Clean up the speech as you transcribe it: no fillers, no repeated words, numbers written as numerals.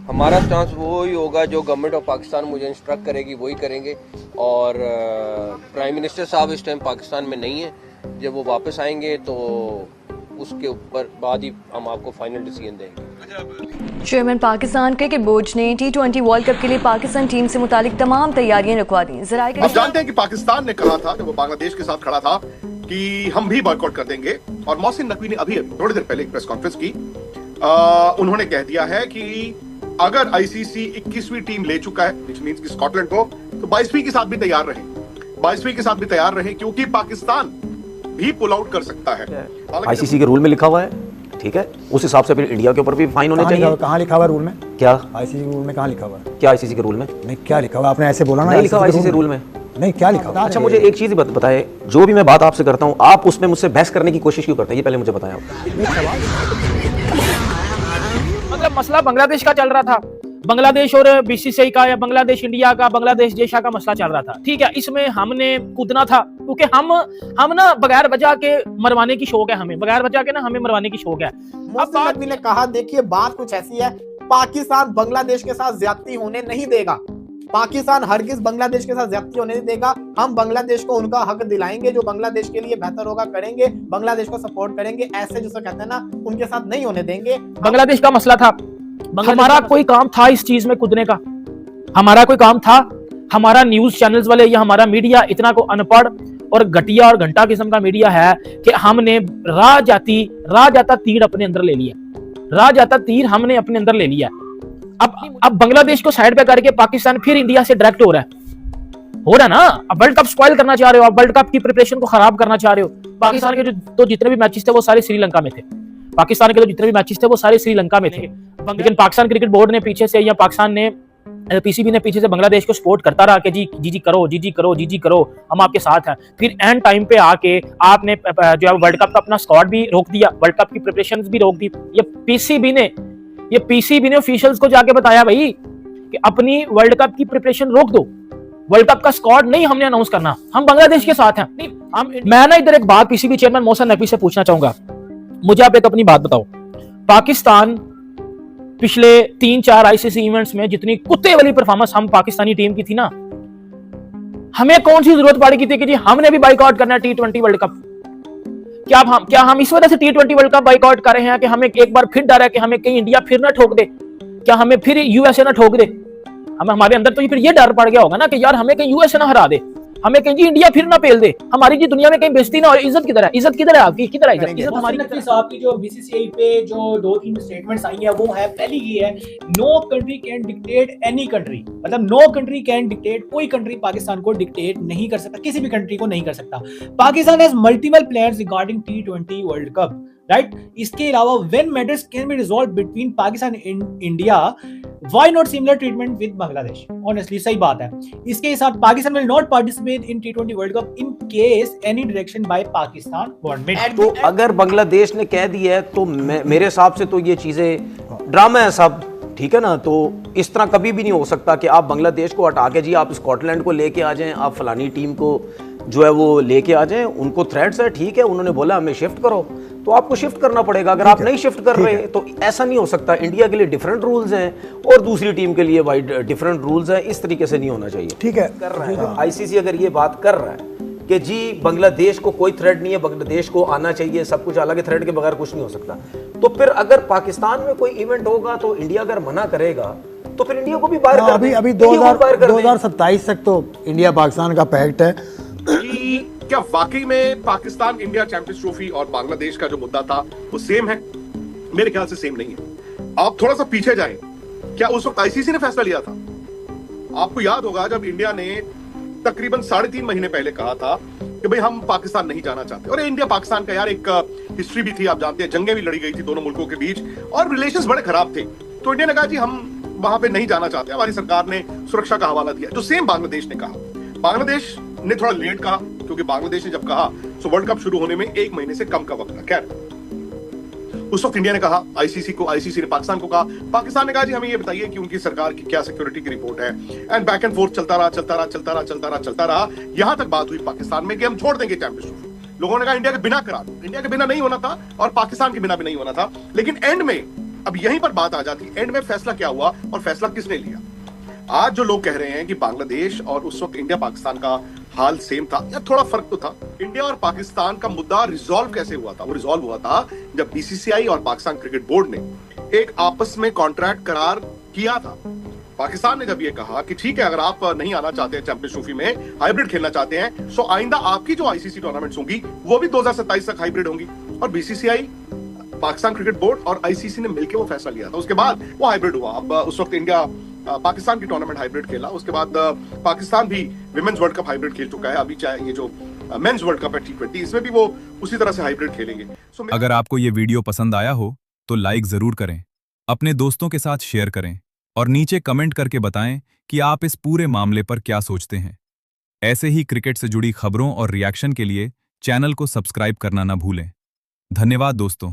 हमारा स्टांस वो ही होगा जो गवर्नमेंट ऑफ पाकिस्तान मुझे इंस्ट्रक्ट करेगी वही करेंगे। और प्राइम मिनिस्टर साहब इस टाइम पाकिस्तान में नहीं है, जब वो वापस आएंगे तो उसके ऊपर बाद ही हम आपको फाइनल डिसीजन देंगे। चेयरमैन पाकिस्तान क्रिकेट बोर्ड ने T20 वर्ल्ड कप के लिए पाकिस्तान टीम से मुतालिक तमाम तैयारियां रुकवा दी। आप जानते हैं कि पाकिस्तान ने कहा था जब वो बांग्लादेश के साथ खड़ा था कि हम भी बॉयकॉट कर देंगे, और मोहसिन नकवी ने अभी थोड़ी देर पहले एक प्रेस कॉन्फ्रेंस की। उन्होंने कह दिया है कि अगर आईसीसी 21वीं टीम ले चुका है, व्हिच मींस कि स्कॉटलैंड को, तो 22वीं के साथ भी तैयार रहे, 22वीं के साथ भी तैयार रहे, क्योंकि पाकिस्तान भी पुल आउट कर सकता है। आईसीसी के रूल में लिखा हुआ है, ठीक है, उस हिसाब से फिर इंडिया के ऊपर भी फाइन होने चाहिए। कहाँ लिखा हुआ है रूल में? क्या आईसीसी रूल में कहाँ लिखा हुआ है? क्या आईसीसी के रूल में नहीं, क्या लिखा हुआ? आपने ऐसे बोला ना, नहीं लिखा हुआ आईसीसी रूल में। नहीं, क्या लिखा हुआ? अच्छा, मुझे एक चीज बताए, जो भी मैं बात आपसे करता हूँ आप उसमें मुझसे बहस करने की कोशिश क्यों करते हैं, ये पहले मुझे बताएं आप। मतलब मसला बांग्लादेश का चल रहा था, बांग्लादेश और बीसीसीआई का, या बांग्लादेश इंडिया का, बांग्लादेश जैसा का मसला चल रहा था, ठीक है। इसमें हमने कूदना था क्योंकि हम ना बगैर वजह के मरवाने की शौक है, हमें बगैर वजह के ना हमें मरवाने की शौक है। अब नकवी ने कहा, देखिए बात कुछ ऐसी है, पाकिस्तान बांग्लादेश के साथ ज्यादती होने नहीं देगा, पाकिस्तान हरगिज बांग्लादेश के साथ ज्यादती होने नहीं देगा। हम बांग्लादेश को उनका हक दिलाएंगे, जो बांग्लादेश के लिए बेहतर होगा करेंगे, बांग्लादेश को सपोर्ट करेंगे, ऐसे जिसे कहते हैं ना उनके साथ नहीं होने देंगे। बांग्लादेश का मसला था, हमारा कोई काम था इस चीज में कूदने का, हमारा कोई काम था? हमारा न्यूज चैनल्स वाले या हमारा मीडिया इतना को अनपढ़ और घटिया और घंटा किस्म का मीडिया है कि हमने राह जाता तीर अपने अंदर ले लिया, राह जाता तीर हमने अपने अंदर ले लिया। अब बांग्लादेश को साइड पे करके पाकिस्तान फिर इंडिया से डायरेक्ट हो रहा है ना। अब वर्ल्ड कप स्पॉइल करना चाह रहे हो, अब वर्ल्ड कप की प्रिपरेशन को खराब करना चाह रहे हो। पाकिस्तान के जो जितने भी मैचेस थे वो सारे श्रीलंका में थे, पाकिस्तान के जो जितने भी मैचेस थे वो सारे श्रीलंका में थे। लेकिन पाकिस्तान क्रिकेट बोर्ड ने पीछे से, या पाकिस्तान ने, पीसीबी ने पीछे से बांग्लादेश को सपोर्ट करता रहा कि जी करो, हम आपके साथ हैं। फिर एंड टाइम पे आके आपने जो है वर्ल्ड कप का अपना स्क्वाड भी रोक दिया, वर्ल्ड कप की प्रिपरेशन भी रोक दी। ये पीसीबी ने ऑफिशियल्स को जाके बताया भाई कि अपनी वर्ल्ड कप की प्रिपरेशन रोक दो, वर्ल्ड कप का स्क्वाड नहीं हमने अनाउंस करना, हम बांग्लादेश के साथ हैं। मैं ना इधर एक बात पीसीबी चेयरमैन मोहसिन नकवी से पूछना चाहूंगा, मुझे आप एक अपनी बात बताओ। पाकिस्तान पिछले 3-4 आईसीसी इवेंट्स में जितनी कुत्ते वाली परफॉर्मेंस हम पाकिस्तानी टीम की थी ना, हमें कौन सी जरूरत पड़ी थी कि जी हमने भी बाइकआउट करना है T20 वर्ल्ड कप? क्या हम इस वजह से T20 वर्ल्ड कप बाइकआउट कर रहे हैं कि हमें एक बार फिर डर है कि हमें कहीं इंडिया फिर ना ठोक दे, क्या हमें फिर यूएसए ना ठोक दे? हमारे अंदर तो फिर ये डर पड़ गया होगा ना कि यार हमें कहीं यूएसए ना हरा दे, हमें कहीं जी इंडिया फिर ना पेल दे, हमारी जी दुनिया में कहीं बेइज्जती ना हो। इज्जत किधर है? इज्जत किधर है आपकी? किधर है इज्जत हमारी? नकवी साहब की जो बीसीसीआई पे जो 2-3 स्टेटमेंट्स आई है वो है, पहली ये है, no country can dictate any country, मतलब नो कंट्री कैन डिक्टेट, कोई कंट्री पाकिस्तान को डिक्टेट नहीं कर सकता, किसी भी कंट्री को नहीं कर सकता। Pakistan has multiple plans regarding T20 world cup, right. इसके अलावा when matters can be resolved between Pakistan and India, why not similar treatment with Bangladesh? Honestly सही बात है। इसके साथ Pakistan will not participate in T20 world cup in case any direction by Pakistan government. तो अगर बांग्लादेश ने कह दिया है तो मेरे हिसाब से तो ये चीजें ड्रामा है सब, ठीक है ना। तो इस तरह कभी भी नहीं हो सकता कि आप बांग्लादेश को हटा के जी आप स्कॉटलैंड को लेके आ जाएं, आप फलानी टीम को जो है वो लेके आ जाएं। उनको थ्रेट्स है, ठीक है, उन्होंने बोला हमें शिफ्ट करो तो आपको शिफ्ट करना पड़ेगा। अगर आप नहीं शिफ्ट कर रहे तो ऐसा नहीं हो सकता। इंडिया के लिए डिफरेंट रूल्स हैं और दूसरी टीम के लिए भाई डिफरेंट रूल्स हैं, इस तरीके से नहीं होना चाहिए। ठीक है, कर रहा है आईसीसी अगर ये बात कर रहा है कि जी बांग्लादेश को कोई थ्रेट नहीं है, बांग्लादेश को आना चाहिए सब कुछ, हालांकि थ्रेट के बगैर कुछ नहीं हो सकता, तो फिर अगर पाकिस्तान में कोई इवेंट होगा तो इंडिया अगर मना करेगा तो फिर इंडिया को भी बाहर कर दें। अभी 2027 तक तो इंडिया पाकिस्तान का पैक्ट है। क्या वाकई में पाकिस्तान इंडिया चैंपियंस ट्रॉफी और बांग्लादेश का जो मुद्दा था वो सेम है? मेरे ख्याल से सेम नहीं है। आप थोड़ा सा पीछे जाएं, क्या उस वक्त आईसीसी ने फैसला लिया था? आपको याद होगा जब इंडिया ने तकरीबन 3.5 महीने पहले कहा था कि भाई हम पाकिस्तान नहीं जाना चाहते, और इंडिया पाकिस्तान का यार एक हिस्ट्री भी थी, आप जानते हैं, जंगें भी लड़ी गई थी दोनों मुल्कों के बीच और रिलेशंस बड़े खराब थे। तो इंडिया ने कहा जी हम वहां पे नहीं जाना चाहते, हमारी सरकार ने सुरक्षा का हवाला दिया। जो सेम बांग्लादेश ने कहा, बांग्लादेश ने थोड़ा लेट कहा क्योंकि बांग्लादेश ने जब कहा तो वर्ल्ड कप शुरू होने में 1 महीने से कम का वक्त था। खैर, उस वक्त इंडिया ने कहा आईसीसी को, आईसीसी ने पाकिस्तान को कहा, पाकिस्तान ने कहा जी हमें ये बताइए कि उनकी सरकार की क्या सिक्योरिटी की रिपोर्ट है। एंड बैक एंड फोर्थ चलता रहा। यहां तक बात हुई पाकिस्तान में कि हम छोड़ देंगे चैंपियंस ट्रॉफी। लोगों ने कहा इंडिया के बिना करा दो। इंडिया के बिना नहीं होना था और पाकिस्तान के बिना भी नहीं होना था, लेकिन एंड में अब यहीं पर बात आ जाती, एंड में फैसला क्या हुआ और फैसला किसने लिया। आज जो लोग कह रहे हैं कि बांग्लादेश और उस वक्त इंडिया पाकिस्तान का हाल सेम था, या थोड़ा फर्क तो था। इंडिया और पाकिस्तान का मुद्दा रिजॉल्व कैसे हुआ था? वो रिजॉल्व हुआ था जब बीसीसीआई और पाकिस्तान क्रिकेट बोर्ड ने एक आपस में कॉन्ट्रैक्ट करार किया था। पाकिस्तान ने जब ये कहा कि ठीक है, अगर आप नहीं आना चाहते हैं चैंपियंस ट्रॉफी में, हाइब्रिड खेलना चाहते हैं, सो आइंदा आपकी जो आईसीसी टूर्नामेंट्स होंगी वो भी 2027 तक हाइब्रिड होंगी। और बीसीसीआई, पाकिस्तान क्रिकेट बोर्ड और आईसीसी ने मिलकर वो फैसला लिया था। उसके बाद वो हाइब्रिड हुआ। अब उस वक्त इंडिया पाकिस्तान की टूर्नामेंट हाइब्रिड खेला, उसके बाद पाकिस्तान भी विमेंस वर्ल्ड कप हाइब्रिड खेल चुका है। अभी चाहे ये जो मेंस वर्ल्ड कप है T20, इसमें भी वो उसी तरह से हाइब्रिड खेलेंगे। अगर आपको ये वीडियो पसंद आया हो तो लाइक जरूर करें, अपने दोस्तों के साथ शेयर करें और नीचे कमेंट करके बताएं कि आप इस पूरे मामले पर क्या सोचते हैं। ऐसे ही क्रिकेट से जुड़ी खबरों और रिएक्शन के लिए चैनल को सब्सक्राइब करना ना भूलें। धन्यवाद दोस्तों।